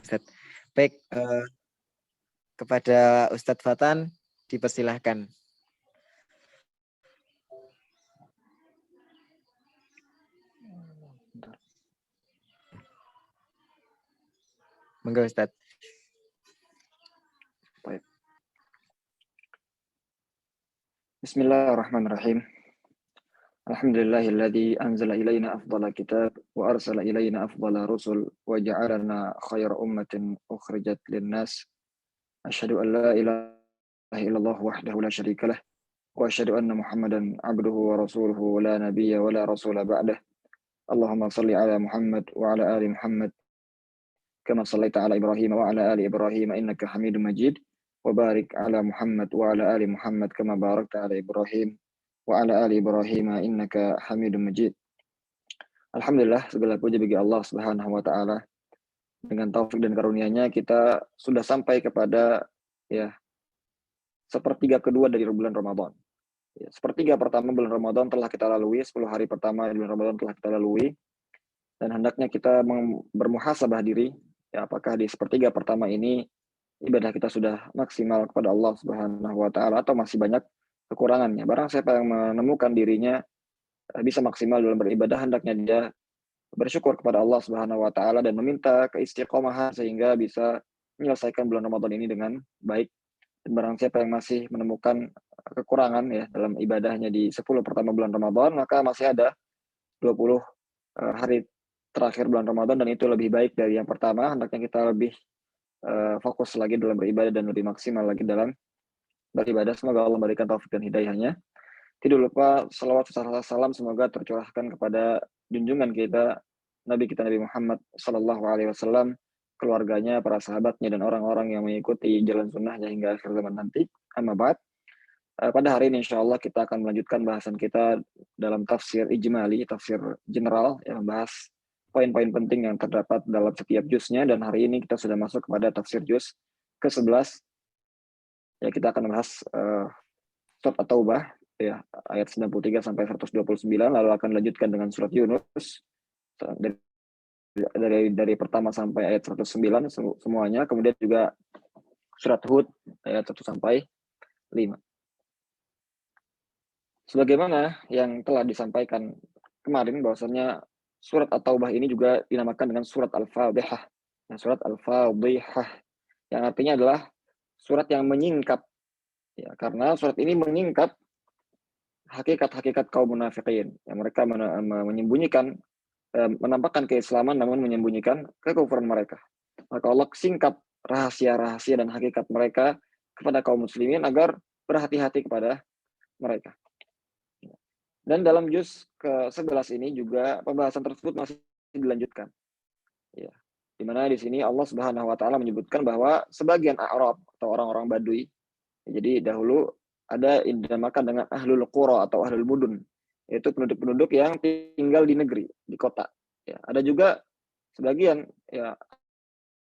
Ustaz. Baik, kepada Ustadz Fatan dipersilahkan. Monggo Ustadz. Baik. Bismillahirrahmanirrahim. Alhamdulillahilladzi anzala ilaina afdhala kitab wa arsala ilaina afdhala rusul wa ja'alana khayra ummatin ukhrijat lin-nas. Asyhadu an la ilaha illallah wahdahu la syarika lah wa asyhadu anna Muhammadan abduhu wa rasuluhu la nabiyya wa la rasula ba'dah. Allahumma shalli ala Muhammad wa ala ali Muhammad kama shallaita ala Ibrahim wa ala ali Ibrahim innaka Hamidum Majid. Wa barik ala Muhammad wa ala ali Muhammad kama barakta ala Ibrahim wa ala ali Ibrahim innaka Hamidum Majid. Alhamdulillah, segala puji bagi Allah Subhanahu wa taala. Dengan taufik dan karunia-Nya kita sudah sampai kepada sepertiga kedua dari bulan Ramadan. Sepertiga pertama bulan Ramadan telah kita lalui, 10 hari pertama di bulan Ramadan telah kita lalui. Dan hendaknya kita bermuhasabah diri, apakah di sepertiga pertama ini ibadah kita sudah maksimal kepada Allah Subhanahu wa taala atau masih banyak kekurangannya. Barang siapa yang menemukan dirinya bisa maksimal dalam beribadah, hendaknya dia bersyukur kepada Allah Subhanahu wa taala dan meminta keistiqomahan sehingga bisa menyelesaikan bulan Ramadan ini dengan baik. Dan barang siapa yang masih menemukan kekurangan dalam ibadahnya di 10 pertama bulan Ramadan, maka masih ada 20 hari terakhir bulan Ramadan dan itu lebih baik dari yang pertama. Hendaknya kita lebih fokus lagi dalam beribadah dan lebih maksimal lagi dalam beribadah. Semoga Allah memberikan taufik dan hidayahnya. Tidak lupa salawat serta salam semoga tercurahkan kepada junjungan kita, Nabi kita Nabi Muhammad Sallallahu Alaihi Wasallam, keluarganya, para sahabatnya, dan orang-orang yang mengikuti jalan sunnahnya hingga akhir zaman nanti. Amma ba'd. Pada hari ini insya Allah kita akan melanjutkan bahasan kita dalam tafsir ijmali, tafsir general, yang membahas poin-poin penting yang terdapat dalam setiap juznya. Dan hari ini kita sudah masuk kepada tafsir juz ke-11. Kita akan membahas surat At-Taubah, ayat 93 sampai 129, lalu akan lanjutkan dengan surat Yunus dari pertama sampai ayat 109 semuanya, kemudian juga surat Hud ayat 1 sampai 5. Sebagaimana yang telah disampaikan kemarin bahwasanya surat At-Taubah ini juga dinamakan dengan surat Al-Fadhihah. Surat Al-Fadhihah yang artinya adalah surat yang menyingkap. Karena surat ini menyingkap hakikat-hakikat kaum munafikin yang mereka menyembunyikan, menampakkan keislaman namun menyembunyikan kekufuran mereka. Maka Allah singkap rahasia-rahasia dan hakikat mereka kepada kaum muslimin agar berhati-hati kepada mereka. Dan dalam juz ke-11 ini juga pembahasan tersebut masih dilanjutkan. Di mana di sini Allah Subhanahu wa taala menyebutkan bahwa sebagian A'rab atau orang-orang Badui, jadi dahulu ada yang dinamakan dengan ahlul qura atau ahlul mudun, yaitu penduduk-penduduk yang tinggal di negeri, di kota. Ada juga sebagian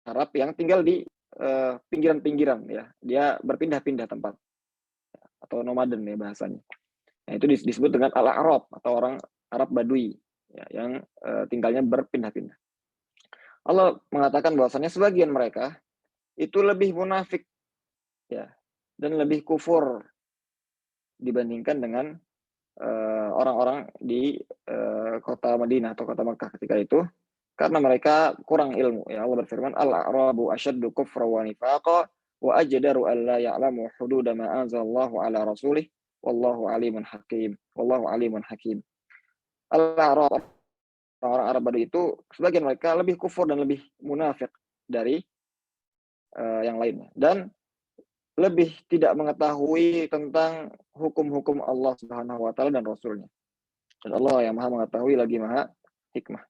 Arab yang tinggal di pinggiran-pinggiran, dia berpindah-pindah tempat atau nomaden bahasanya. Itu disebut dengan al-A'rab atau orang Arab Badui yang tinggalnya berpindah-pindah. Allah mengatakan bahwasannya sebagian mereka itu lebih munafik dan lebih kufur dibandingkan dengan orang-orang di kota Madinah atau kota Makkah ketika itu, karena mereka kurang ilmu. Allah berfirman, al-a'rabu asyaddu kufra wa nifaqa wa ajdaru an la ya'lamu hududa ma anzalallahu ala rasulih wallahu alimun hakim. Wallahu alimun hakim. Al-a'rab, orang Arab Badui itu sebagian mereka lebih kufur dan lebih munafik dari yang lainnya, dan lebih tidak mengetahui tentang hukum-hukum Allah Subhanahu wa taala dan Rasulnya. Dan Allah yang Maha mengetahui lagi Maha hikmah.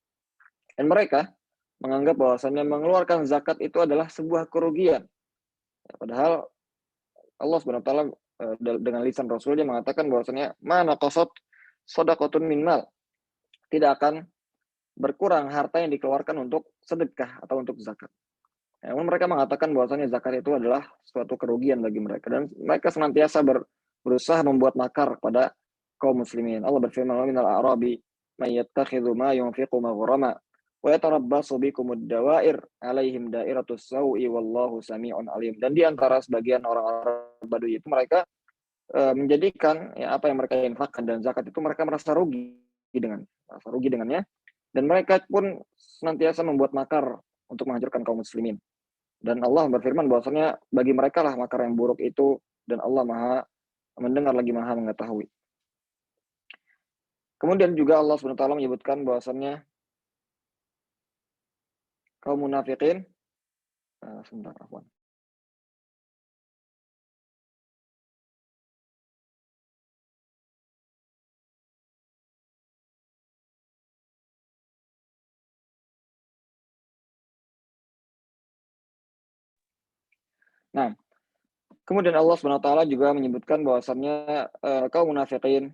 Dan mereka menganggap bahwasannya mengeluarkan zakat itu adalah sebuah kerugian. Padahal Allah Subhanahu wa taala dengan lisan Rasulnya mengatakan bahwasannya mana qasat shadaqatun min mal. Tidak akan berkurang harta yang dikeluarkan untuk sedekah atau untuk zakat. Namun mereka mengatakan bahwasanya zakat itu adalah suatu kerugian bagi mereka, dan mereka senantiasa berusaha membuat makar pada kaum muslimin. Allah berfirman, "Wa minal a'rabi may yattakhidhu ma yunfiqu maghrama wa yatarabbasu bikumud dawair 'alaihim dairatus sau'i wallahu sami'un alim. Dan di antara sebagian orang-orang Badui itu mereka menjadikan ya apa yang mereka infakkan dan zakat itu mereka merasa rugi dengannya, dan mereka pun senantiasa membuat makar untuk menghancurkan kaum muslimin. Dan Allah berfirman bahwasanya bagi mereka lah makar yang buruk itu, dan Allah Maha mendengar lagi Maha mengetahui. Kemudian juga Allah SWT menyebutkan bahwasannya kaum munafikin, sebentar, afwan. Nah, kemudian Allah SWT juga menyebutkan bahwasannya kaum munafikin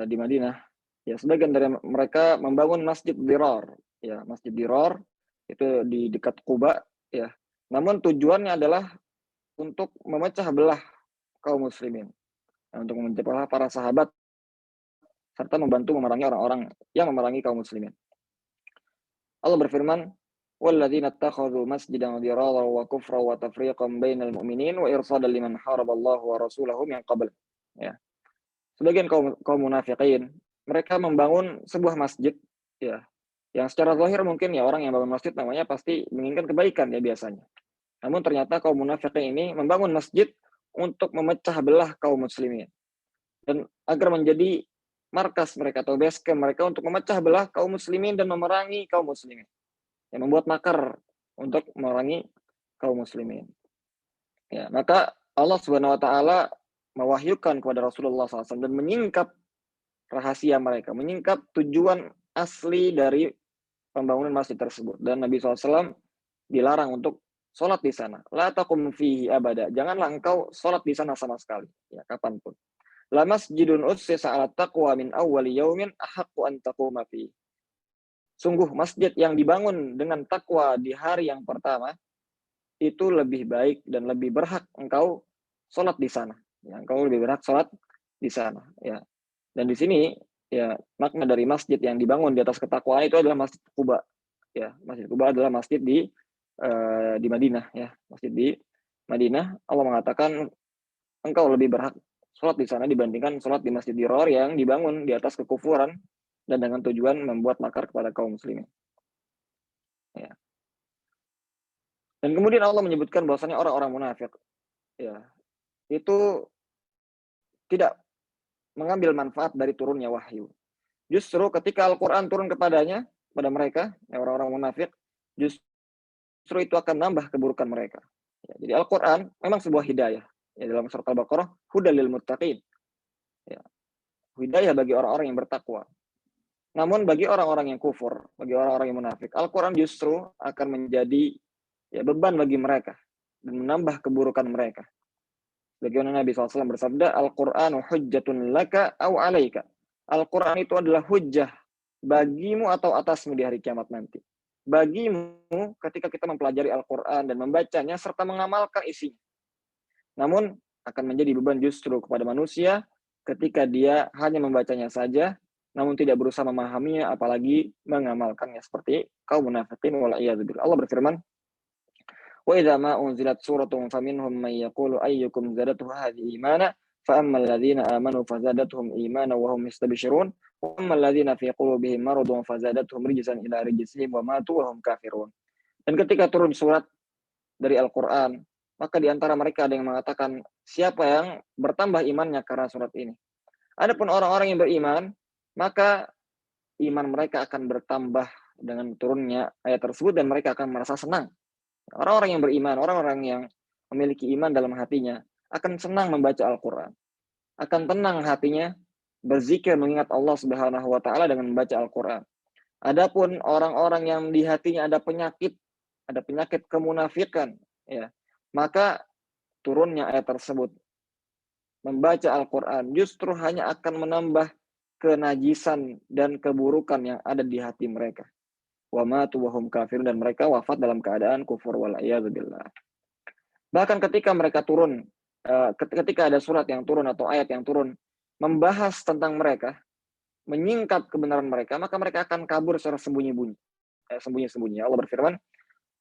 di Madinah, ya sebagian dari mereka membangun masjid Dirar, ya masjid Dirar itu di dekat Quba, ya. Namun tujuannya adalah untuk memecah belah kaum muslimin, untuk memecah belah para sahabat serta membantu memerangi orang-orang yang memerangi kaum muslimin. Allah berfirman, وَالَّذِينَ اتَّخَذُوا مَسْجِدًا ضِرَارًا وَكُفْرًا وَتَفْرِيقًا بَيْنَ الْمُؤْمِنِينَ وَإِرْصَادًا لِمَنْ حَارَبَ اللَّهَ وَرَسُولَهُ مِنْ قَبْلُ. Ya. Sebagian kaum munafikin, mereka membangun sebuah masjid, ya, yang secara zahir mungkin ya orang yang bangun masjid namanya pasti menginginkan kebaikan ya biasanya. Namun ternyata kaum munafikin ini membangun masjid untuk memecah belah kaum muslimin, dan agar menjadi markas mereka atau base camp mereka untuk memecah belah kaum muslimin dan memerangi kaum muslimin, yang membuat makar untuk memerangi kaum muslimin. Ya, maka Allah Subhanahu wa taala mewahyukan kepada Rasulullah SAW dan menyingkap rahasia mereka, menyingkap tujuan asli dari pembangunan masjid tersebut. Dan Nabi SAW dilarang untuk sholat di sana. La taqum fihi abada. Janganlah engkau sholat di sana sama sekali, ya kapanpun. La masjidun ussisa 'ala taqwa min awwali yaumin ahaqqu an taquma fihi. Sungguh masjid yang dibangun dengan takwa di hari yang pertama itu lebih baik dan lebih berhak engkau sholat di sana. Ya, engkau lebih berhak sholat di sana. Ya. Dan di sini ya makna dari masjid yang dibangun di atas ketakwaan itu adalah Masjid Quba. Ya, Masjid Quba adalah masjid di Madinah. Ya, masjid di Madinah. Allah mengatakan engkau lebih berhak sholat di sana dibandingkan sholat di Masjid Dirar yang dibangun di atas kekufuran dan dengan tujuan membuat makar kepada kaum muslimin. Ya. Dan kemudian Allah menyebutkan bahwasanya orang-orang munafik, ya, itu tidak mengambil manfaat dari turunnya wahyu. Justru ketika Al-Quran turun kepada mereka, ya, orang-orang munafik, justru itu akan nambah keburukan mereka. Ya, jadi Al-Quran memang sebuah hidayah. Ya, dalam surat Al-Baqarah, hudal lil muttaqin. Ya, hidayah bagi orang-orang yang bertakwa. Namun bagi orang-orang yang kufur, bagi orang-orang yang munafik, Al-Quran justru akan menjadi ya, beban bagi mereka dan menambah keburukan mereka. Bagaimana Nabi SAW bersabda, Al-Qur'anu hujjatun laka au alaika. Al-Quran itu adalah hujjah bagimu atau atasmu di hari kiamat nanti. Bagimu ketika kita mempelajari Al-Quran dan membacanya serta mengamalkan isinya. Namun akan menjadi beban justru kepada manusia ketika dia hanya membacanya saja, namun tidak berusaha memahaminya apalagi mengamalkannya, seperti kaum munafikin wal'iyadzubillah. Allah berfirman, wa idza ma unzilat suratun faminhum man yaqulu ayyukum zadatuhu hadhihi imana fa ammal ladzina amanu fazadatuhum imana wa hum yastabshirun wa ammal ladzina fi qulubihim maradun fazadatuhum rijsan ila rijsihim wa matu wa hum kafirun. Dan ketika turun surat dari Al-Qur'an, maka di antara mereka ada yang mengatakan, siapa yang bertambah imannya karena surat ini? Adapun orang-orang yang beriman, maka iman mereka akan bertambah dengan turunnya ayat tersebut dan mereka akan merasa senang. Orang-orang yang beriman, orang-orang yang memiliki iman dalam hatinya akan senang membaca Al-Quran. Akan tenang hatinya berzikir mengingat Allah Subhanahu wa taala dengan membaca Al-Quran. Adapun orang-orang yang di hatinya ada penyakit kemunafikan, ya, maka turunnya ayat tersebut membaca Al-Quran justru hanya akan menambah kenajisan dan keburukan yang ada di hati mereka. Wa matu wa hum kafirun, dan mereka wafat dalam keadaan kufur wal'iyadzubillah. Bahkan ketika mereka turun, ketika ada surat yang turun atau ayat yang turun membahas tentang mereka, menyingkap kebenaran mereka, maka mereka akan kabur secara sembunyi-bunyi. sembunyi-sembunyi. Allah berfirman,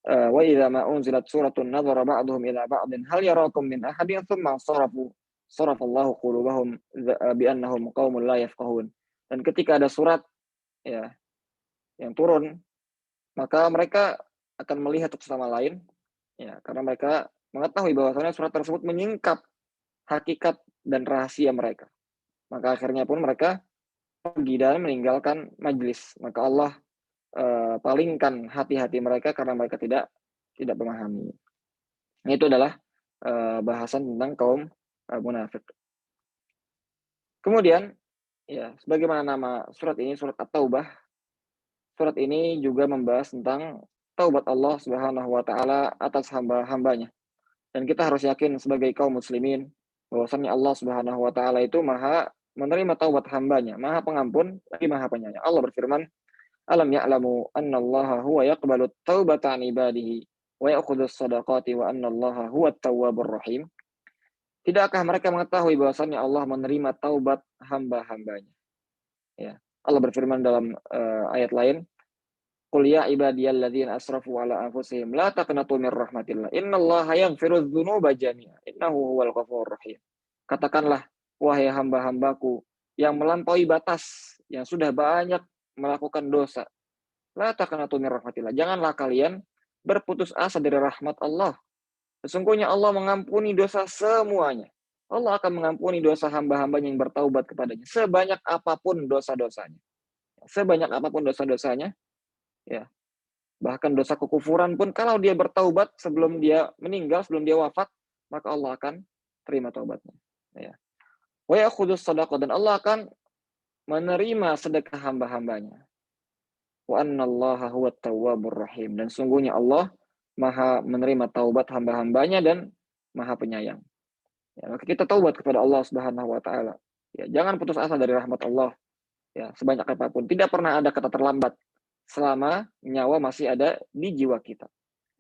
wa idza ma unzilat suratun nadhara ba'dhum ila ba'din hal yarakum min ahadin tsumma sarafallahu qulubahum bi annahum qaumun la yafqahun. Dan ketika ada surat ya yang turun, maka mereka akan melihat satu sama lain ya karena mereka mengetahui bahwasanya surat tersebut menyingkap hakikat dan rahasia mereka. Maka akhirnya pun mereka pergi dan meninggalkan majlis. Maka Allah palingkan hati-hati mereka karena mereka tidak memahami. Itu adalah bahasan tentang kaum munafik. Kemudian ya sebagaimana nama surat ini, surat At-Taubah, surat ini juga membahas tentang taubat Allah Subhanahu wa taala atas hamba-hambanya. Dan kita harus yakin sebagai kaum muslimin bahwasanya Allah Subhanahu wa taala itu Maha menerima taubat hambanya, Maha Pengampun lagi Maha Penyayang. Allah berfirman, "Alam ya'lamu annallaha huwa yaqbalu taubata 'an ibadihi wa ya'khudhus shadaqati wa annallaha huwat tawwabur rahim." Tidakkah mereka mengetahui bahwasanya Allah menerima taubat hamba-hambanya? Ya. Allah berfirman dalam ayat lain, "Qul ya ibadiyalladzina asrafu ala anfusihim la taqnatu mir rahmatillah. Innallaha yaghfirudz dzunuba jami'a. Innahu huwal ghafurur rahim." Katakanlah, wahai hamba-hambaku yang melampaui batas, yang sudah banyak melakukan dosa. La taqnatu mir rahmatillah. Janganlah kalian berputus asa dari rahmat Allah. Sesungguhnya Allah mengampuni dosa semuanya. Allah akan mengampuni dosa hamba-hambanya yang bertaubat kepadanya. Sebanyak apapun dosa-dosanya. Sebanyak apapun dosa-dosanya. Ya. Bahkan dosa kekufuran pun kalau dia bertaubat sebelum dia meninggal, sebelum dia wafat, maka Allah akan terima taubatnya. Ya. Wa ya'khudus shadaqah, dan Allah akan menerima sedekah hamba-hambanya. Wa annallaha huwat tawwabur rahim, dan sungguhnya Allah Maha menerima taubat hamba-hambanya dan Maha Penyayang. Ya, maka kita taubat kepada Allah Subhanahu wa taala. Ya, jangan putus asa dari rahmat Allah. Ya, sebanyak apapun. Tidak pernah ada kata terlambat selama nyawa masih ada di jiwa kita.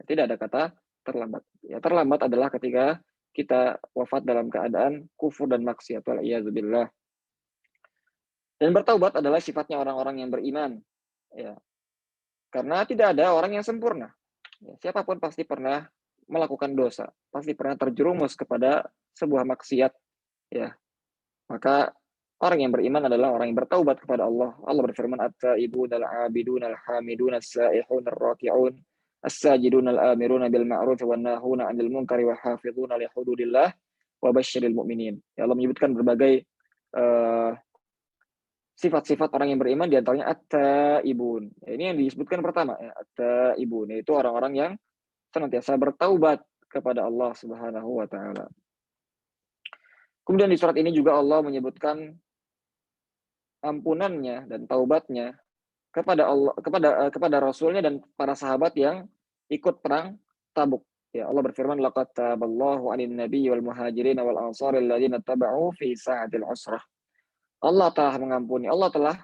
Tidak ada kata terlambat. Ya, terlambat adalah ketika kita wafat dalam keadaan kufur dan maksiat. Wal'iyadzubillah. Dan bertaubat adalah sifatnya orang-orang yang beriman. Ya. Karena tidak ada orang yang sempurna. Ya, siapapun pasti pernah melakukan dosa, pasti pernah terjerumus kepada sebuah maksiat. Ya, maka orang yang beriman adalah orang yang bertaubat kepada Allah. Allah berfirman, "At-taibun al-'abidun al-hamidun as-sa'ihun ar-raki'un as-sajidun al-amiruna bil ma'ruf wan nahuna 'anil munkari wa hafizuna li hududillah wa basyiril mu'minin." Ya, Allah menyebutkan berbagai sifat-sifat orang yang beriman, di antaranya at-taibun. Ya, ini yang disebutkan pertama, ya, at-taibun, yaitu orang-orang yang senantiasa bertaubat kepada Allah Subhanahu wa taala. Kemudian di surat ini juga Allah menyebutkan ampunannya dan taubatnya kepada Allah, kepada Rasulnya dan para sahabat yang ikut perang Tabuk. Ya, Allah berfirman, "Laqad taballahu 'anin nabiyyi wal muhajirin wal ansari alladziina taba'u fi sa'atil 'usrah." Allah telah mengampuni, Allah telah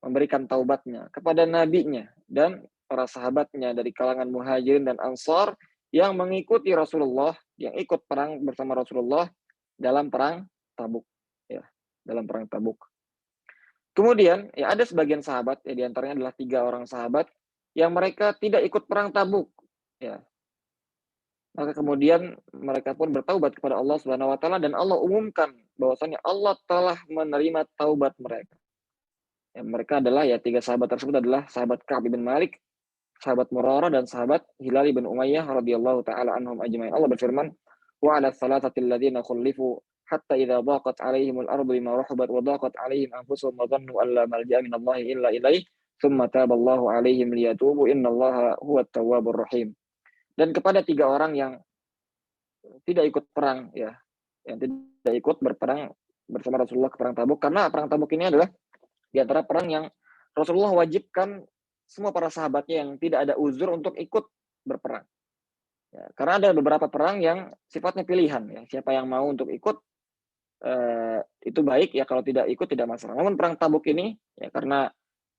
memberikan taubatnya kepada nabinya dan para sahabatnya dari kalangan muhajirin dan ansar yang mengikuti Rasulullah, yang ikut perang bersama Rasulullah dalam perang Tabuk. Ya, dalam perang Tabuk. Kemudian, ya ada sebagian sahabat, ya diantaranya adalah 3 orang sahabat yang mereka tidak ikut perang Tabuk. Ya. Maka kemudian mereka pun bertaubat kepada Allah Subhanahu wa taala dan Allah umumkan bahwasanya Allah telah menerima taubat mereka. Ya, mereka adalah, ya 3 sahabat tersebut adalah sahabat Ka'ab bin Malik, sahabat Murarah, dan sahabat Hilal bin Umayyah radhiyallahu taala anhum ajmain. Allah berfirman, "Wa 'ala tsalatsati alladziina khulifu hatta idza dhaqat 'alaihimul ardu bima rahabat wa dhaqat 'alaihim anfusuhum wa dhannu an la malja'a minallahi illa ilaihi tsumma taballahu 'alaihim liyatubu innallaha huwat tawwabur rahim." Dan kepada 3 orang yang tidak ikut perang, ya, yang tidak ikut berperang bersama Rasulullah ke perang Tabuk, karena perang Tabuk ini adalah di antara perang yang Rasulullah wajibkan semua para sahabatnya yang tidak ada uzur untuk ikut berperang. Ya, karena ada beberapa perang yang sifatnya pilihan, ya, siapa yang mau untuk ikut itu baik, ya kalau tidak ikut tidak masalah. Namun perang Tabuk ini, ya karena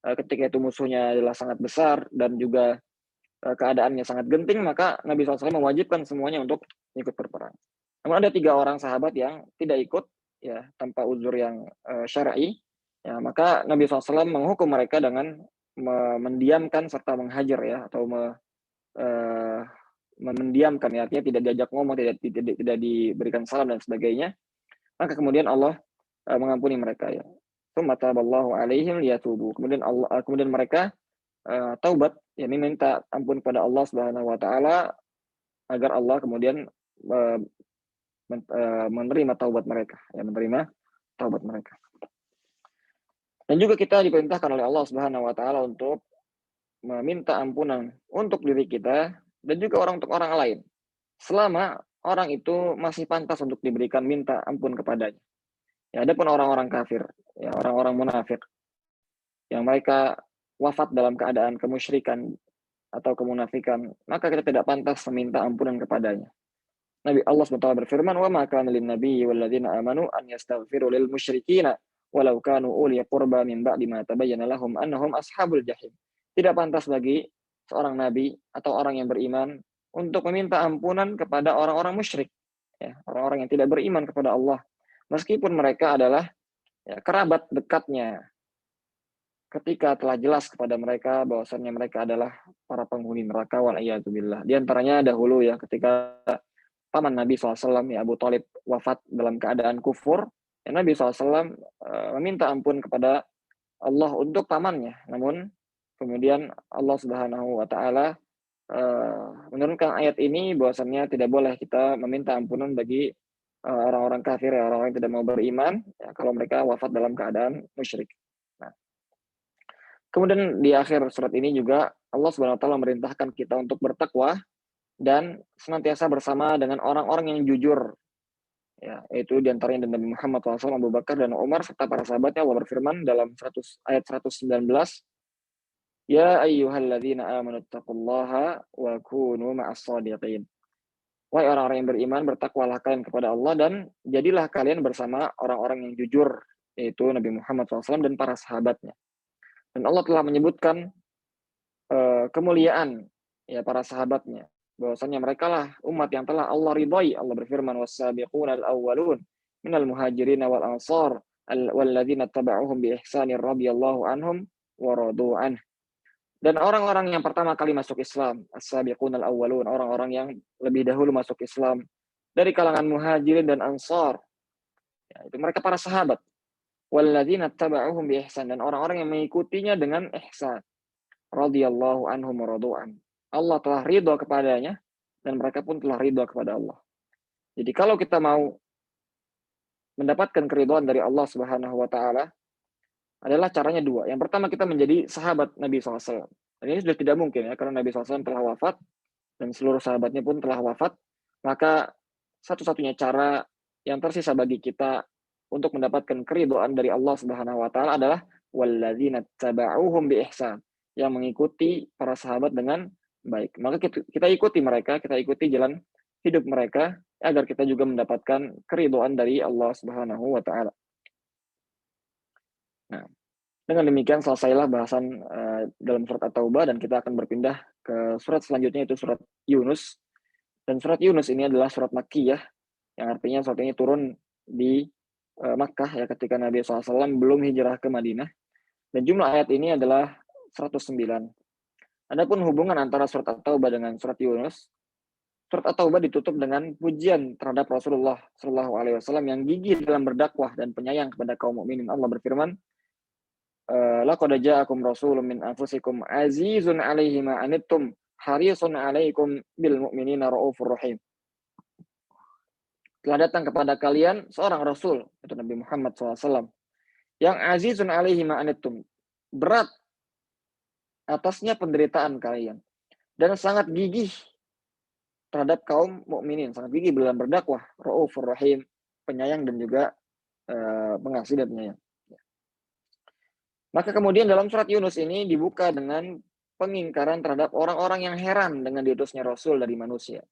ketika itu musuhnya adalah sangat besar dan juga keadaannya sangat genting, maka Nabi SAW mewajibkan semuanya untuk ikut berperang. Namun ada 3 orang sahabat yang tidak ikut, ya tanpa uzur yang syar'i, ya maka Nabi SAW menghukum mereka dengan mendiamkan serta menghajar ya, atau mendiamkan ya, artinya tidak diajak ngomong, tidak diberikan salam dan sebagainya, maka kemudian Allah mengampuni mereka ya. Tsumma taballahu alaihim liyatubu. Kemudian mereka taubat, ya, meminta ampun kepada Allah Subhanahu wa taala agar Allah kemudian menerima taubat mereka, ya, menerima taubat mereka. Dan juga kita diperintahkan oleh Allah Subhanahu wa taala untuk meminta ampunan untuk diri kita dan juga untuk orang lain, selama orang itu masih pantas untuk diberikan minta ampun kepadanya. Ya, adapun orang-orang kafir, ya, orang-orang munafik yang mereka wafat dalam keadaan kemusyrikan atau kemunafikan, maka kita tidak pantas meminta ampunan kepadanya. Nabi Allah SWT berfirman, "Wa ma kana lin nabiyyi wal ladzina amanu an yastaghfiru lil musyrikina walau kanu uli qurba min ba'di ma tabayyana lahum annahum ashabul jahim." Tidak pantas bagi seorang nabi atau orang yang beriman untuk meminta ampunan kepada orang-orang musyrik, ya, orang-orang yang tidak beriman kepada Allah, meskipun mereka adalah, ya, kerabat dekatnya, ketika telah jelas kepada mereka bahwasannya mereka adalah para penghuni neraka, wal iyadzubillah. Di antaranya dahulu ya, ketika paman Nabi SAW, ya, Abu Thalib, wafat dalam keadaan kufur, ya, Nabi SAW meminta ampun kepada Allah untuk pamannya. Namun kemudian Allah Subhanahu wa taala menurunkan ayat ini bahwasannya tidak boleh kita meminta ampunan bagi orang-orang kafir, ya, orang-orang yang tidak mau beriman, ya, kalau mereka wafat dalam keadaan musyrik. Nah, kemudian di akhir surat ini juga Allah Subhanahu wa taala memerintahkan kita untuk bertakwa dan senantiasa bersama dengan orang-orang yang jujur, ya, yaitu diantaranya Nabi Muhammad SAW, Abu Bakar dan Umar serta para sahabatnya. Allah berfirman dalam ayat 119, "Ya ayyuhalladzina amanu taqullaha wa kunu ma'as shadiqin." Wahai orang-orang yang beriman, bertakwalah kalian kepada Allah dan jadilah kalian bersama orang-orang yang jujur, yaitu Nabi Muhammad SAW dan para sahabatnya. Dan Allah telah menyebutkan kemuliaan, ya, para sahabatnya, bahwasanya mereka lah umat yang telah Allah ridhai. Allah berfirman, "Was-sabiquna al-awwalun minal muhajirin wal ansar walladzina tabauhum bi ihsanir radhiyallahu anhum wa radu an." Dan orang-orang yang pertama kali masuk Islam, as-sabiqun al-awwalun, orang-orang yang lebih dahulu masuk Islam dari kalangan muhajirin dan ansar, ya, itu mereka para sahabat. Walladzina tabauhum bi ihsan, dan orang-orang yang mengikutinya dengan ihsan. Radhiyallahu anhum wa radu'an. Allah telah ridha kepadanya dan mereka pun telah ridha kepada Allah. Jadi kalau kita mau mendapatkan keridhaan dari Allah Subhanahu wa taala, adalah caranya dua. Yang pertama, kita menjadi sahabat Nabi SAW. Dan ini sudah tidak mungkin ya, karena Nabi SAW telah wafat dan seluruh sahabatnya pun telah wafat. Maka satu-satunya cara yang tersisa bagi kita untuk mendapatkan keridhaan dari Allah Subhanahu wa taala adalah walladzina tabauhum bi ihsan, yang mengikuti para sahabat dengan baik. Maka kita ikuti mereka, kita ikuti jalan hidup mereka agar kita juga mendapatkan keridhaan dari Allah Subhanahu wa taala. Nah, dengan demikian selesailah bahasan dalam surat At-Taubah dan kita akan berpindah ke surat selanjutnya, yaitu surat Yunus. Dan surat Yunus ini adalah surat Makkiyah, yang artinya surat ini turun di Makkah ya, ketika Nabi SAW belum hijrah ke Madinah. Dan jumlah ayat ini adalah 109. Adapun hubungan antara surat At-Taubah dengan surat Yunus, surat At-Taubah ditutup dengan pujian terhadap Rasulullah SAW yang gigih dalam berdakwah dan penyayang kepada kaum mukminin. Allah berfirman, "Laqad ja'akum rasulun min anfusikum azizun 'alaihi ma anittum harisun 'alaikum bil mu'minina raufur rahim." Telah datang kepada kalian seorang rasul, itu Nabi Muhammad SAW, yang azizun 'alaihi ma anittum, berat atasnya penderitaan kalian, dan sangat gigih terhadap kaum mukminin, sangat gigih dalam berdakwah, raufur rahim, penyayang dan juga pengasih dan penyayang. Maka kemudian dalam surat Yunus ini dibuka dengan pengingkaran terhadap orang-orang yang heran dengan diutusnya Rasul dari manusia.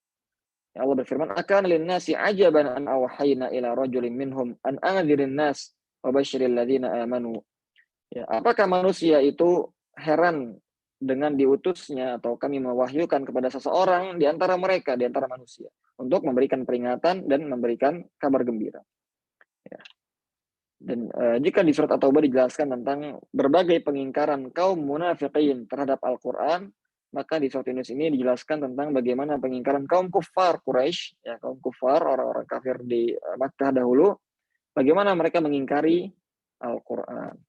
Ya, Allah berfirman, "Akan linnasi ajaban an awhayna ila rajulin minhum an anzirin nas wa basyiril ladzina amanu." Ya, apakah manusia itu heran dengan diutusnya atau kami mewahyukan kepada seseorang di antara mereka, di antara manusia, untuk memberikan peringatan dan memberikan kabar gembira. Ya. Dan jika di surat At-Taubah dijelaskan tentang berbagai pengingkaran kaum munafiqin terhadap Al-Quran, maka di surat Yunus ini dijelaskan tentang bagaimana pengingkaran kaum kufar Quraisy, ya kaum kufar, orang-orang kafir di Makkah dahulu, bagaimana mereka mengingkari Al-Quran.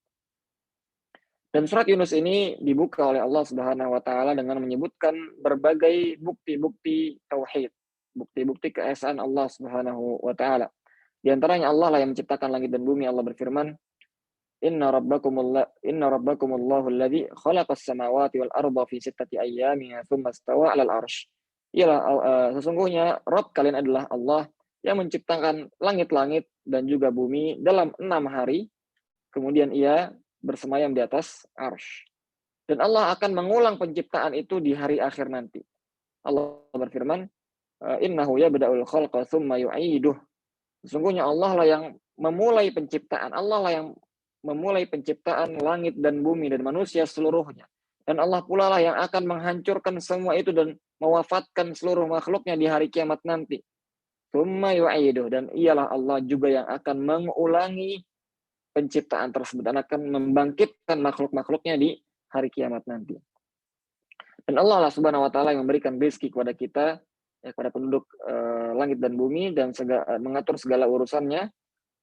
Dan surat Yunus ini dibuka oleh Allah Subhanahu wa taala dengan menyebutkan berbagai bukti-bukti tauhid, bukti-bukti keesaan Allah Subhanahu wa taala. Di antaranya Allah lah yang menciptakan langit dan bumi. Allah berfirman, Inna rabbakumullahu alladzi khalaqas samawati wal arda fi sittati ayyamin tsumma istawa 'alal arsy. Ialah sesungguhnya Rabb kalian adalah Allah yang menciptakan langit-langit dan juga bumi dalam 6 hari, kemudian ia bersemayam di atas arsy. Dan Allah akan mengulang penciptaan itu di hari akhir nanti. Allah berfirman, Innahu yabda'ul khalqa tsumma yu'iduh. Sesungguhnya Allah lah yang memulai penciptaan. Allah lah yang memulai penciptaan langit dan bumi dan manusia seluruhnya. Dan Allah pula lah yang akan menghancurkan semua itu dan mewafatkan seluruh makhluknya di hari kiamat nanti. Tsumma yu'iduh. Dan ialah Allah juga yang akan mengulangi penciptaan tersebut dan akan membangkitkan makhluk-makhluknya di hari kiamat nanti. Dan Allah lah subhanahu wa ta'ala yang memberikan rezeki kepada kita, ya, kepada penduduk langit dan bumi dan mengatur segala urusannya.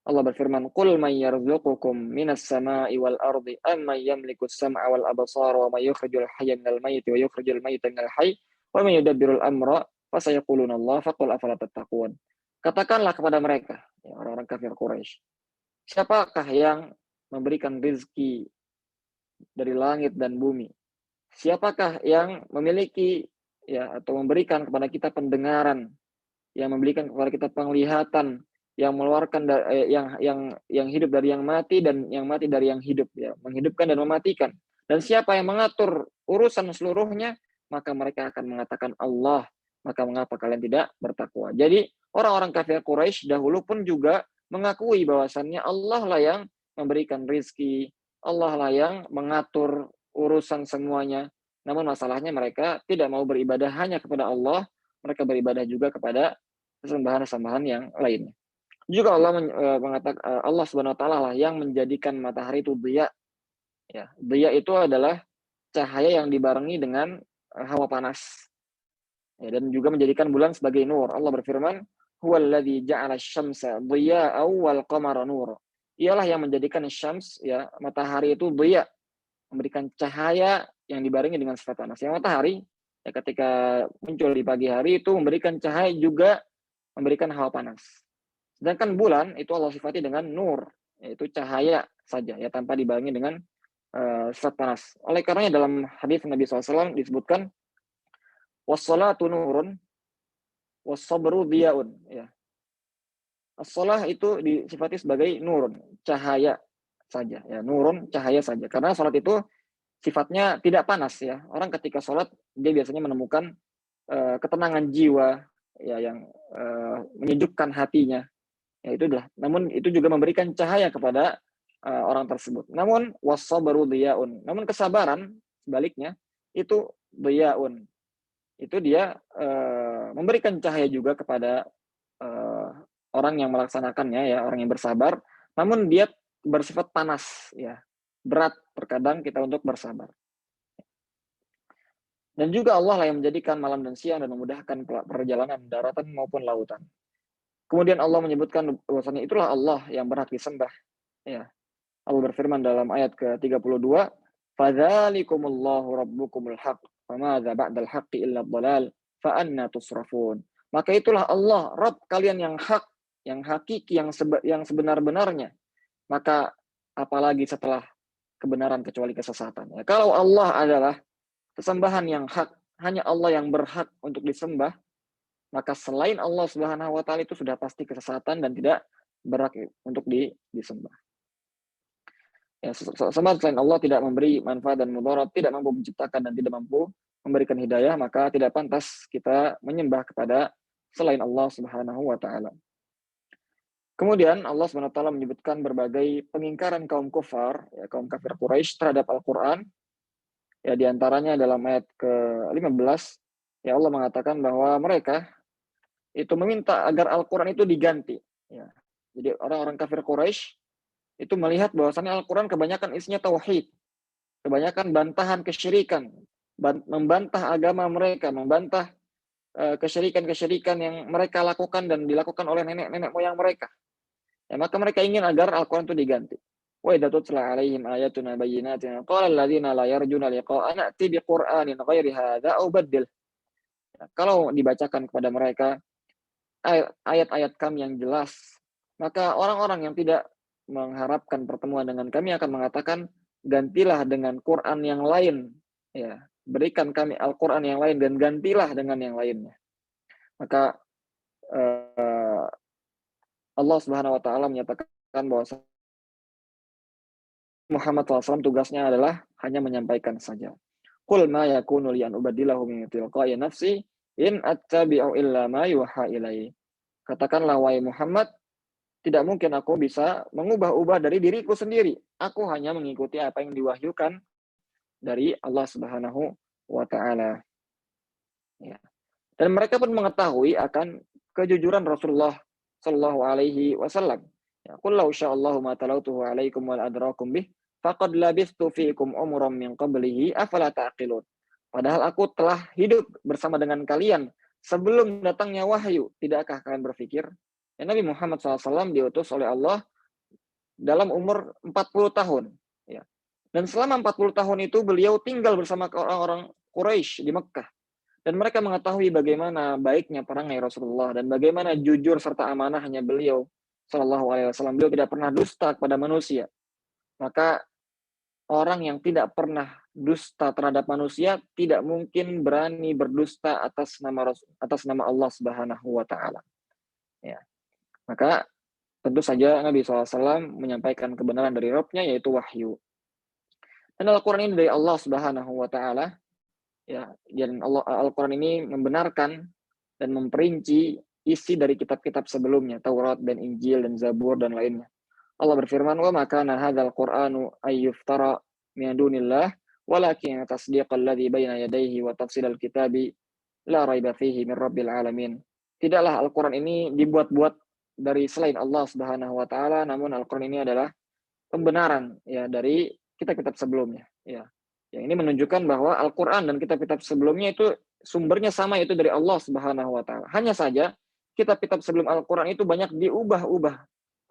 Allah berfirman, "Qul may yarzuqukum minas sama'i wal ardi amman yamliku as-sam'a wal absara wa may yukhrijul hayya minal mayyiti wa yukhrijul mayyita minal hayy wa may yudabbirul amra fasayaquluna Allah faqul afala tattaqun." Katakanlah kepada mereka, ya, orang-orang kafir Quraisy, siapakah yang memberikan rezeki dari langit dan bumi? Siapakah yang memiliki, ya, atau memberikan kepada kita pendengaran, yang memberikan kepada kita penglihatan, yang mengeluarkan yang hidup dari yang mati dan yang mati dari yang hidup, ya, menghidupkan dan mematikan. Dan siapa yang mengatur urusan seluruhnya, maka mereka akan mengatakan Allah. Maka mengapa kalian tidak bertakwa? Jadi orang-orang kafir Quraisy dahulu pun juga mengakui bahwasannya Allah lah yang memberikan rizki, Allah lah yang mengatur urusan semuanya. Namun masalahnya mereka tidak mau beribadah hanya kepada Allah, mereka beribadah juga kepada sesembahan-sesembahan yang lainnya. Juga Allah mengatakan, Allah Subhanahu wa taala lah yang menjadikan matahari itu dhiya. Ya, dhiya itu adalah cahaya yang dibarengi dengan hawa panas. Ya, dan juga menjadikan bulan sebagai nur. Allah berfirman, "Huwallazi ja'ala asy-syamsa dhiya'an wal qamara nur." Ialah yang menjadikan syams, ya, matahari itu dhiya, memberikan cahaya yang dibarengi dengan sifat panas. Yang matahari, ya, ketika muncul di pagi hari itu memberikan cahaya juga memberikan hawa panas. Sedangkan bulan itu Allah sifati dengan nur, yaitu cahaya saja, ya, tanpa dibarengi dengan sifat panas. Oleh karenanya dalam hadis Nabi SAW disebutkan, "Was-salatu nurun, was-sabru diyaun." Ya. As-salah itu disifati sebagai nurun, cahaya saja, ya, nurun, cahaya saja. Karena salat itu sifatnya tidak panas, ya. Orang ketika salat dia biasanya menemukan ketenangan jiwa, ya, yang menyejukkan hatinya. Ya, itu adalah. Namun itu juga memberikan cahaya kepada orang tersebut. Namun was-sabru diyaun. Namun kesabaran sebaliknya itu diyaun. Itu dia memberikan cahaya juga kepada orang yang melaksanakannya, ya, orang yang bersabar, namun dia bersifat panas, ya, berat terkadang kita untuk bersabar. Dan juga Allah lah yang menjadikan malam dan siang dan memudahkan perjalanan daratan maupun lautan. Kemudian Allah menyebutkan bahwasanya itulah Allah yang berhak disembah, ya. Allah berfirman dalam ayat ke-32, "Fadzalikumullahu rabbukumul haq, famadza ba'dal haqqi illa dhalal, fa anna tusrafun." Maka itulah Allah, Rabb kalian yang hak, yang hakiki, yang sebenar-benarnya. Maka apalagi setelah kebenaran kecuali kesesatan. Ya, kalau Allah adalah sesembahan yang hak, hanya Allah yang berhak untuk disembah, maka selain Allah Subhanahu wa taala itu sudah pasti kesesatan dan tidak berhak untuk disembah. Ya, selain Allah tidak memberi manfaat dan mudarat, tidak mampu menciptakan dan tidak mampu memberikan hidayah, maka tidak pantas kita menyembah kepada selain Allah Subhanahu wa taala. Kemudian Allah Subhanahu wa taala menyebutkan berbagai pengingkaran kaum kufar, ya, kaum kafir Quraisy terhadap Al-Qur'an. Ya, di antaranya dalam ayat ke-15, ya, Allah mengatakan bahwa mereka itu meminta agar Al-Qur'an itu diganti, ya. Jadi orang-orang kafir Quraisy itu melihat bahwasannya Al-Quran kebanyakan isinya tauhid, kebanyakan bantahan kesyirikan, membantah agama mereka, membantah kesyirikan-kesyirikan yang mereka lakukan dan dilakukan oleh nenek-nenek moyang mereka. Ya, maka mereka ingin agar Al-Quran itu diganti. Wa idza tutla 'alaihim ayatuna bayyinatin qala alladziina la yarjuna liqa'ana a'ti biqur'anin ghairi hadza aw baddil. Ya, kalau dibacakan kepada mereka ayat-ayat kami yang jelas, maka orang-orang yang tidak mengharapkan pertemuan dengan kami akan mengatakan, gantilah dengan Quran yang lain. Ya, berikan kami Al-Quran yang lain dan gantilah dengan yang lainnya. Maka Allah Subhanahu wa taala menyatakan bahwa Muhammad SAW tugasnya adalah hanya menyampaikan saja. Qul ma yakunu li an ubaddilahu min tilqa'i nafsi in attabi'u illa ma yuha ilai. Katakanlah wahai Muhammad, tidak mungkin aku bisa mengubah-ubah dari diriku sendiri. Aku hanya mengikuti apa yang diwahyukan dari Allah Subhanahu wa taala. Ya. Dan mereka pun mengetahui akan kejujuran Rasulullah sallallahu alaihi wasallam. Ya, qul law sya'allahu ma talautuhu alaikum wal adrakum bih faqad labistu fiikum umran min qablihi afala taqilun. Padahal aku telah hidup bersama dengan kalian sebelum datangnya wahyu. Tidakkah kalian berpikir? Ya, Nabi Muhammad SAW diutus oleh Allah dalam umur 40 tahun. Ya. Dan selama 40 tahun itu beliau tinggal bersama orang-orang Quraisy di Mekkah. Dan mereka mengetahui bagaimana baiknya perangai Rasulullah dan bagaimana jujur serta amanahnya beliau Shallallahu Alaihi Wasallam. Beliau tidak pernah dusta kepada manusia. Maka orang yang tidak pernah dusta terhadap manusia tidak mungkin berani berdusta atas nama Allah Subhanahu Wa Taala. Ya. Maka tentu saja Nabi SAW menyampaikan kebenaran dari Rabb-nya, yaitu wahyu. Dan Al-Quran ini dari Allah Subhanahu Wa Taala. Ya, dan Al-Quran ini membenarkan dan memperinci isi dari kitab-kitab sebelumnya, Taurat dan Injil dan Zabur dan lainnya. Allah berfirman, "Wa ma kana hadzal Qur'anu ay yuftara min dunillah, walakin tasdiqal ladzi baina yadayhi wa tafsilal kitabi la raiba fihi min rabbil alamin." Tidaklah Al-Quran ini dibuat-buat dari selain Allah Subhanahu wa taala, namun Al-Quran ini adalah pembenaran ya dari kitab-kitab sebelumnya, ya. Yang ini menunjukkan bahwa Al-Quran dan kitab-kitab sebelumnya itu sumbernya sama, yaitu dari Allah Subhanahu wa taala. Hanya saja kitab-kitab sebelum Al-Quran itu banyak diubah-ubah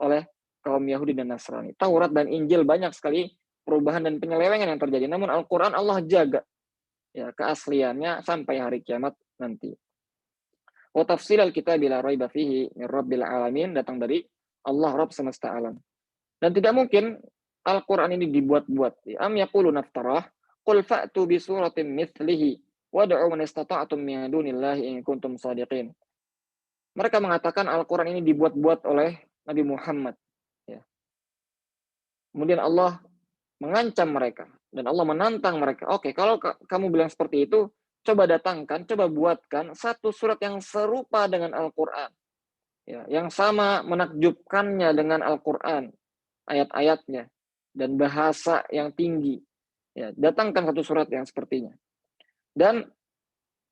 oleh kaum Yahudi dan Nasrani. Taurat dan Injil banyak sekali perubahan dan penyelewengan yang terjadi. Namun Al-Quran Allah jaga ya keasliannya sampai hari kiamat nanti. Wa tafsilal kitabi la raiba fihi min rabbil alamin, datang dari Allah Rabb semesta alam. Dan tidak mungkin Al-Quran ini dibuat-buat. Am yaqulu naftarah qul fa'tu bi suratin mithlihi wad'u man istata'tum min dunillahi in kuntum shadiqin. Mereka mengatakan Al-Quran ini dibuat-buat oleh Nabi Muhammad. Ya. Kemudian Allah mengancam mereka dan Allah menantang mereka. Oke, kalau kamu bilang seperti itu, coba datangkan, coba buatkan satu surat yang serupa dengan Al-Quran. Ya, yang sama menakjubkannya dengan Al-Quran, ayat-ayatnya dan bahasa yang tinggi. Ya, datangkan satu surat yang sepertinya. Dan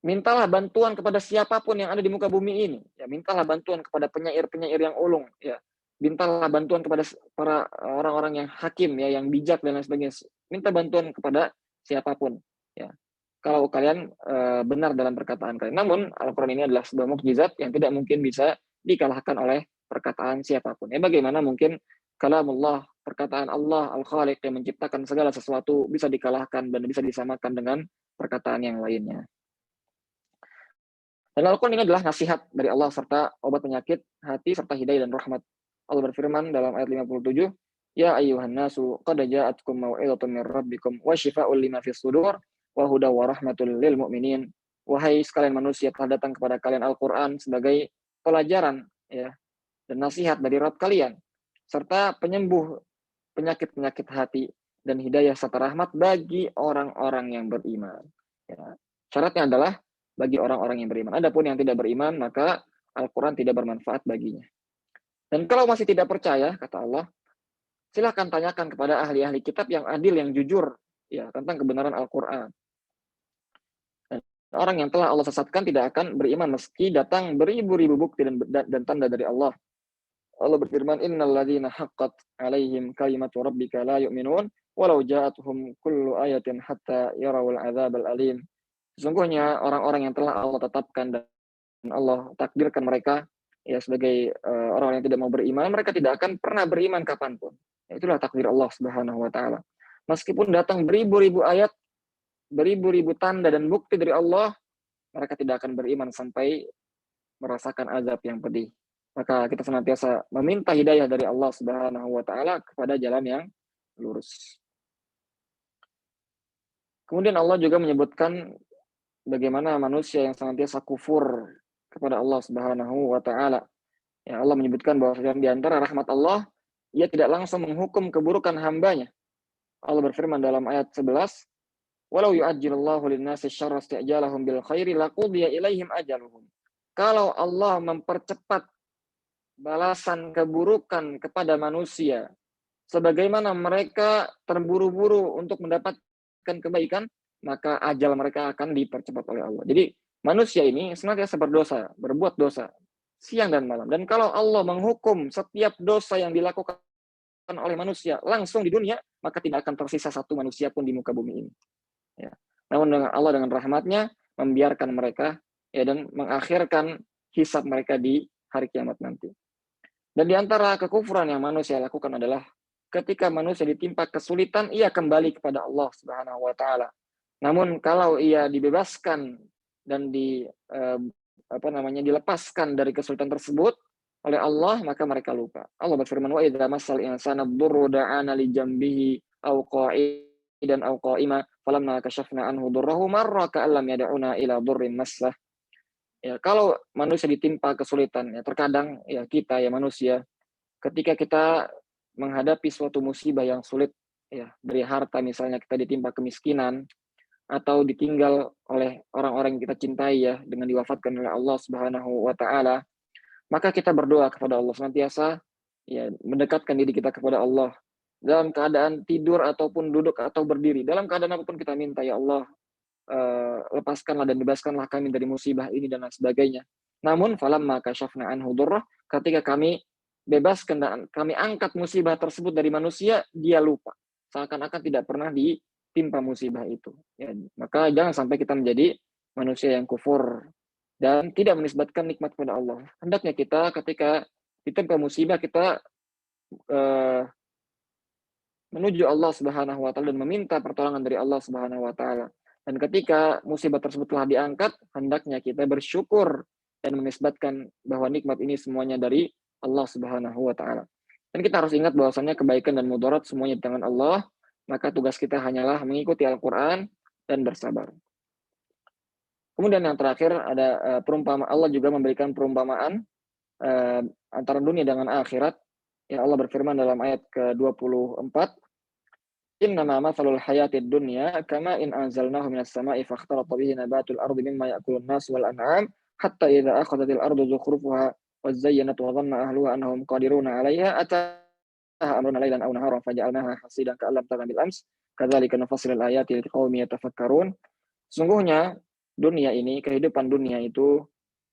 mintalah bantuan kepada siapapun yang ada di muka bumi ini. Ya, mintalah bantuan kepada penyair-penyair yang ulung. Ya, mintalah bantuan kepada para orang-orang yang hakim, ya, yang bijak dan lain sebagainya. Minta bantuan kepada siapapun. Ya, kalau kalian benar dalam perkataan kalian. Namun Al-Quran ini adalah sebuah mukjizat yang tidak mungkin bisa dikalahkan oleh perkataan siapapun. Ya, bagaimana mungkin kalamullah, perkataan Allah Al-Khaliq yang menciptakan segala sesuatu bisa dikalahkan dan bisa disamakan dengan perkataan yang lainnya. Dan Al-Quran ini adalah nasihat dari Allah serta obat penyakit hati serta hidayah dan rahmat. Allah berfirman dalam ayat 57, "Ya ayyuhan nasu qad ja'atkum mau'izatun min rabbikum wa shifaa'un lima fis sudur wa hudaw wa rahmatul lil mu'minin." Wahai sekalian manusia, telah datang kepada kalian Al-Quran sebagai pelajaran ya dan nasihat dari Rabb kalian serta penyembuh penyakit-penyakit hati dan hidayah serta rahmat bagi orang-orang yang beriman. Ya. Syaratnya adalah bagi orang-orang yang beriman. Adapun yang tidak beriman, maka Al-Quran tidak bermanfaat baginya. Dan kalau masih tidak percaya, kata Allah, silahkan tanyakan kepada ahli-ahli kitab yang adil, yang jujur ya tentang kebenaran Al-Quran. Orang yang telah Allah sesatkan tidak akan beriman meski datang beribu-ribu bukti dan tanda dari Allah. Allah berfirman, "Innal ladzina haqqat 'alaihim kalimatu rabbika la yu'minun walau ja'atuhum kullu ayatin hatta yarawul 'adzabal alim." Sesungguhnya orang-orang yang telah Allah tetapkan dan Allah takdirkan mereka ya sebagai orang yang tidak mau beriman, mereka tidak akan pernah beriman kapanpun. Itulah takdir Allah Subhanahu wa taala. Meskipun datang beribu-ribu ayat, beribu-ribu tanda dan bukti dari Allah, mereka tidak akan beriman sampai merasakan azab yang pedih. Maka kita senantiasa meminta hidayah dari Allah Subhanahu wa taala kepada jalan yang lurus. Kemudian Allah juga menyebutkan bagaimana manusia yang senantiasa kufur kepada Allah Subhanahu wa taala. Ya, Allah menyebutkan bahwa di antara rahmat Allah, Ia tidak langsung menghukum keburukan hambanya. Allah berfirman dalam ayat 11, "Walau yu'ajjilullahu lin-nasi syarra isti'jalahum bil khairi laqudiya ilaihim ajaluhum." Kalau Allah mempercepat balasan keburukan kepada manusia, sebagaimana mereka terburu-buru untuk mendapatkan kebaikan, maka ajal mereka akan dipercepat oleh Allah. Jadi manusia ini senantiasa berdosa, berbuat dosa, siang dan malam. Dan kalau Allah menghukum setiap dosa yang dilakukan oleh manusia langsung di dunia, maka tidak akan tersisa satu manusia pun di muka bumi ini. Ya. Namun Allah dengan rahmatnya membiarkan mereka ya dan mengakhirkan hisab mereka di hari kiamat nanti. Dan di antara kekufuran yang manusia lakukan adalah ketika manusia ditimpa kesulitan, ia kembali kepada Allah Subhanahu wa taala. Namun kalau ia dibebaskan dan dilepaskan dari kesulitan tersebut oleh Allah, maka mereka lupa. Allah berfirman, "Wa idza massal insana dhurru da'ana li jambihi aw qa'idan aw qa'ima falamma kashafna anhu dhurrahu marra ka'allam yad'una ila dhurrin massah." Ya, kalau manusia ditimpa kesulitan, ya terkadang ya kita ya manusia ketika kita menghadapi suatu musibah yang sulit, ya dari harta misalnya kita ditimpa kemiskinan atau ditinggal oleh orang-orang yang kita cintai ya dengan diwafatkan oleh Allah Subhanahu wa taala, maka kita berdoa kepada Allah senantiasa ya mendekatkan diri kita kepada Allah dalam keadaan tidur ataupun duduk atau berdiri, dalam keadaan apapun kita minta ya Allah lepaskanlah dan bebaskanlah kami dari musibah ini dan lain sebagainya. Namun falamma kasyafna anhu dhurrah, ketika kami bebaskan dan kami angkat musibah tersebut dari manusia, dia lupa. Seakan-akan tidak pernah ditimpa musibah itu. Ya, maka jangan sampai kita menjadi manusia yang kufur dan tidak menisbatkan nikmat kepada Allah. Hendaknya kita ketika ditimpa musibah kita menuju Allah Subhanahu wa taala dan meminta pertolongan dari Allah Subhanahu wa taala. Dan ketika musibah tersebut telah diangkat, hendaknya kita bersyukur dan menisbatkan bahwa nikmat ini semuanya dari Allah Subhanahu wa taala. Dan kita harus ingat bahwasanya kebaikan dan mudarat semuanya di tangan Allah, maka tugas kita hanyalah mengikuti Al-Qur'an dan bersabar. Kemudian yang terakhir ada perumpamaan. Allah juga memberikan perumpamaan antara dunia dengan akhirat. Ya, Allah berfirman dalam ayat ke-24, "Innama mathalul hayatid dunya kama in anzalnahu minas sama'i fakhtalata bihi nabatul ardi mimma ya'kulun nas wal an'am hatta idza akhadhatil ardu zukhrufaha wa zayyanat wa dhanna ahluha annahum qadiruna 'alayha ataha amruna laylan aw naharan faja'alnaha hasidan ka'allam taghna bil ams kadzalika nufassilul ayati liqaumin yatafakkarun." Sungguhnya dunia ini, kehidupan dunia itu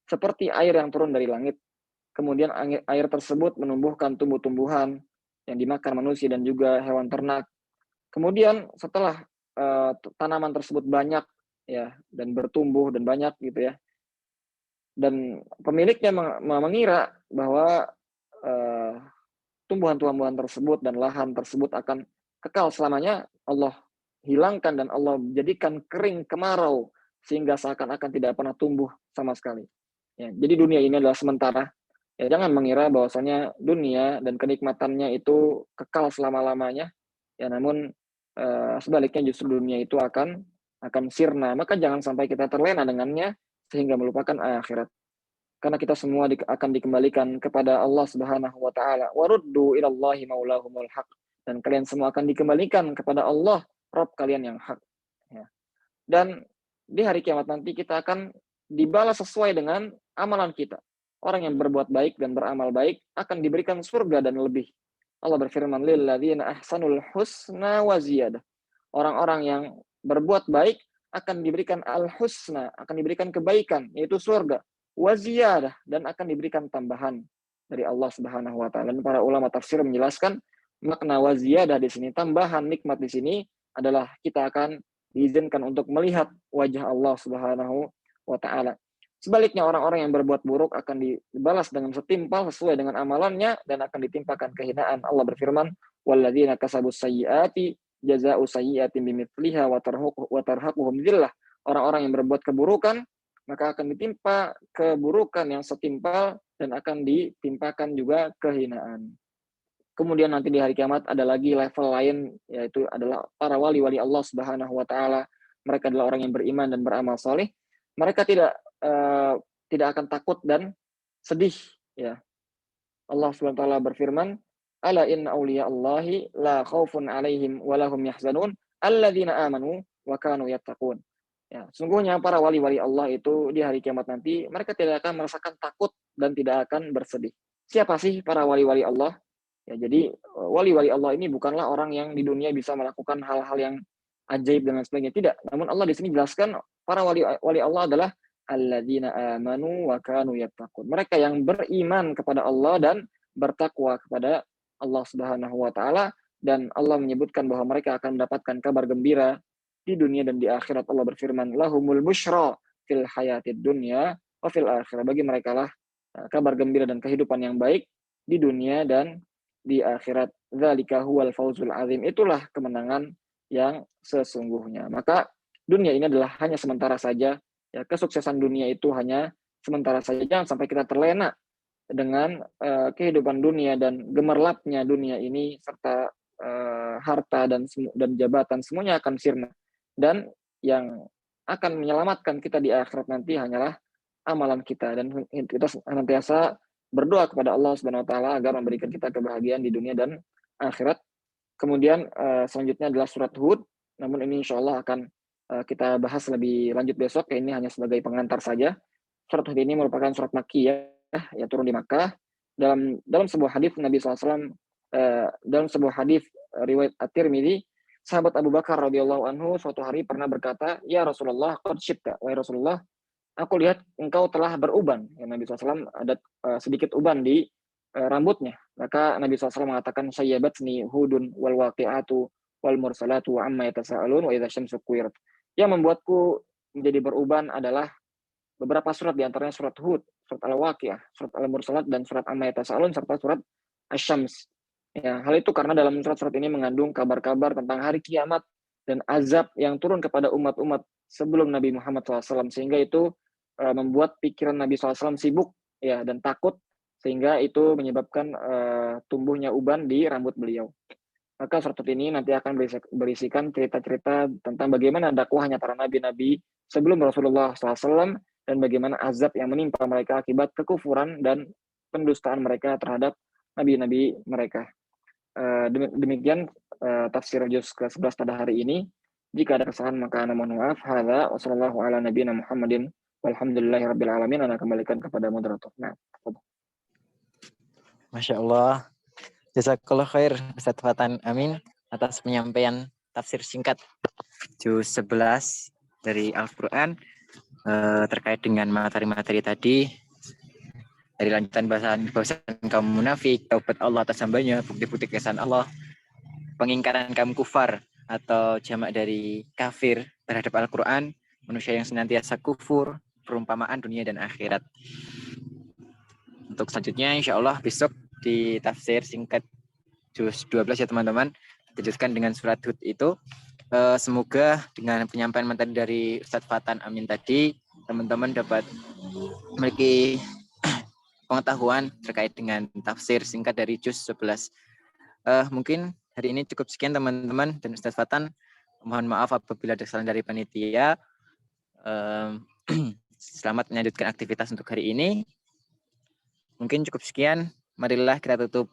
seperti air yang turun dari langit. Kemudian air tersebut menumbuhkan tumbuh-tumbuhan yang dimakan manusia dan juga hewan ternak. Kemudian setelah tanaman tersebut banyak ya dan bertumbuh dan banyak gitu ya, dan pemiliknya mengira bahwa tumbuhan-tumbuhan tersebut dan lahan tersebut akan kekal selamanya, Allah hilangkan dan Allah jadikan kering kemarau sehingga seakan-akan tidak pernah tumbuh sama sekali. Ya, jadi dunia ini adalah sementara. Ya, jangan mengira bahwasanya dunia dan kenikmatannya itu kekal selama-lamanya. Ya, namun sebaliknya justru dunia itu akan sirna. Maka jangan sampai kita terlena dengannya sehingga melupakan akhirat. Karena kita semua akan dikembalikan kepada Allah Subhanahu wa taala. Waruddu ilallahi maulahumul haq. Dan kalian semua akan dikembalikan kepada Allah, Rabb kalian yang hak. Ya. Dan di hari kiamat nanti kita akan dibalas sesuai dengan amalan kita. Orang yang berbuat baik dan beramal baik akan diberikan surga dan lebih. Allah berfirman, "Lilladzina ahsanul husna wa ziyadah." Orang-orang yang berbuat baik akan diberikan al-husna, akan diberikan kebaikan, yaitu surga, wa ziyadah, dan akan diberikan tambahan. dari Allah Subhanahu wa taala. Dan para ulama tafsir menjelaskan makna waziyadah di sini, tambahan nikmat di sini adalah kita akan diizinkan untuk melihat wajah Allah Subhanahu wa taala. Sebaliknya orang-orang yang berbuat buruk akan dibalas dengan setimpal sesuai dengan amalannya dan akan ditimpakan kehinaan. Allah berfirman, "Walladzina kasabus sayyiati jazaa'u sayyi'atin bimithliha wa tarhaquhum dzillah." Orang-orang yang berbuat keburukan maka akan ditimpa keburukan yang setimpal dan akan ditimpakan juga kehinaan. Kemudian nanti di hari kiamat ada lagi level lain, yaitu adalah para wali-wali Allah Subhanahu wa taala. Mereka adalah orang yang beriman dan beramal soleh. Mereka tidak akan takut dan sedih, ya. Allah Subhanahu wa taala berfirman, "Ala inna awliya Allahi la khaufun 'alaihim wa lahum yahzanun alladzina amanu wa kanu yattaqun." Ya, sungguhnya para wali-wali Allah itu di hari kiamat nanti mereka tidak akan merasakan takut dan tidak akan bersedih. Siapa sih para wali-wali Allah? Ya, jadi wali-wali Allah ini bukanlah orang yang di dunia bisa melakukan hal-hal yang ajaib dan lain sebagainya. Tidak. Namun Allah di sini jelaskan para wali Allah adalah alladzina amanu wa kanu yattaqun. Mereka yang beriman kepada Allah dan bertakwa kepada Allah Subhanahu wa taala, dan Allah menyebutkan bahwa mereka akan mendapatkan kabar gembira di dunia dan di akhirat. Allah berfirman, lahumul busyra fil hayatid dunya wa fil akhirah. Bagi mereka lah kabar gembira dan kehidupan yang baik di dunia dan di akhirat. Dzalika huwal fawzul azim. Itulah kemenangan yang sesungguhnya. Maka dunia ini adalah hanya sementara saja. Ya, kesuksesan dunia itu hanya sementara saja. Jangan sampai kita terlena dengan kehidupan dunia dan gemerlapnya dunia ini, serta harta dan jabatan, semuanya akan sirna. Dan yang akan menyelamatkan kita di akhirat nanti hanyalah amalan kita, dan kita senantiasa berdoa kepada Allah Subhanahu wa taala agar memberikan kita kebahagiaan di dunia dan akhirat. Kemudian selanjutnya adalah surat Hud. Namun ini insya Allah akan kita bahas lebih lanjut besok. Ini hanya sebagai pengantar saja. Surat Hud ini merupakan surat Makkiyah, ya, turun di Makkah. Dalam sebuah hadis Nabi SAW, dalam sebuah hadis riwayat At-Tirmidzi, sahabat Abu Bakar radhiyallahu anhu suatu hari pernah berkata, "Ya Rasulullah, qad syibta." Wahai Rasulullah, aku lihat engkau telah beruban. Ya, Nabi SAW ada sedikit uban di rambutnya. Maka Nabi SAW mengatakan, sayyabatni hudun wal waqi'atu wal mursalatu wa amma yatasa'alun wa idza syamsu kuwirat. Yang membuatku menjadi beruban adalah beberapa surat, di antaranya surat Hud, surat Al-Waqi'ah, surat Al-Mursalat, dan surat Amma Yatasa'alun, serta surat Asy-Syams. Ya, hal itu karena dalam surat-surat ini mengandung kabar-kabar tentang hari kiamat dan azab yang turun kepada umat-umat sebelum Nabi Muhammad SAW, sehingga itu membuat pikiran Nabi SAW sibuk, ya, dan takut, sehingga itu menyebabkan tumbuhnya uban di rambut beliau. Maka surat ini nanti akan berisikan cerita-cerita tentang bagaimana dakwahnya para nabi-nabi sebelum Rasulullah SAW, dan bagaimana azab yang menimpa mereka akibat kekufuran dan pendustaan mereka terhadap nabi-nabi mereka. Demikian tafsir juz ke-11 pada hari ini. Jika ada kesalahan maka mohon maaf. Hadza wa sallallahu ala nabiyina Muhammadin walhamdulillahirabbil alamin. Ana kembalikan kepada moderator. Nah, Masya Allah. Jazakallah khair Ustadz Fatan Amin atas penyampaian tafsir singkat juz 11 dari Al-Quran terkait dengan materi-materi tadi, dari lanjutan bahasan kaum munafik, taubat Allah atas hambanya, bukti-bukti kesan Allah, pengingkaran kaum kufar atau jamak dari kafir terhadap Al-Quran, manusia yang senantiasa kufur, perumpamaan dunia dan akhirat. Untuk selanjutnya insya Allah besok di tafsir singkat juz 12 ya teman-teman, dilanjutkan dengan surat Hud itu. Semoga dengan penyampaian materi dari Ustadz Fatan Amin tadi, teman-teman dapat memiliki pengetahuan terkait dengan tafsir singkat dari juz 11. Mungkin hari ini cukup sekian teman-teman dan Ustadz Fatan. Mohon maaf apabila ada kesalahan dari panitia. Selamat melanjutkan aktivitas untuk hari ini. Mungkin cukup sekian. Marilah kita tutup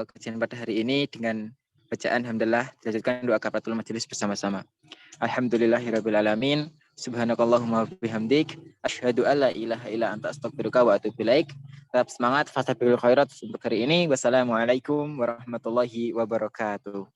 kajian pada hari ini dengan bacaan hamdalah, dilanjutkan doa kafaratul majelis bersama-sama. Alhamdulillahirabbil alamin. Subhanakallahumma bihamdik asyhadu alla ilaha illa anta astaghfiruka wa atubu ilaik. Tetap semangat, fastabiqul khairat untuk hari ini. Wassalamualaikum warahmatullahi wabarakatuh.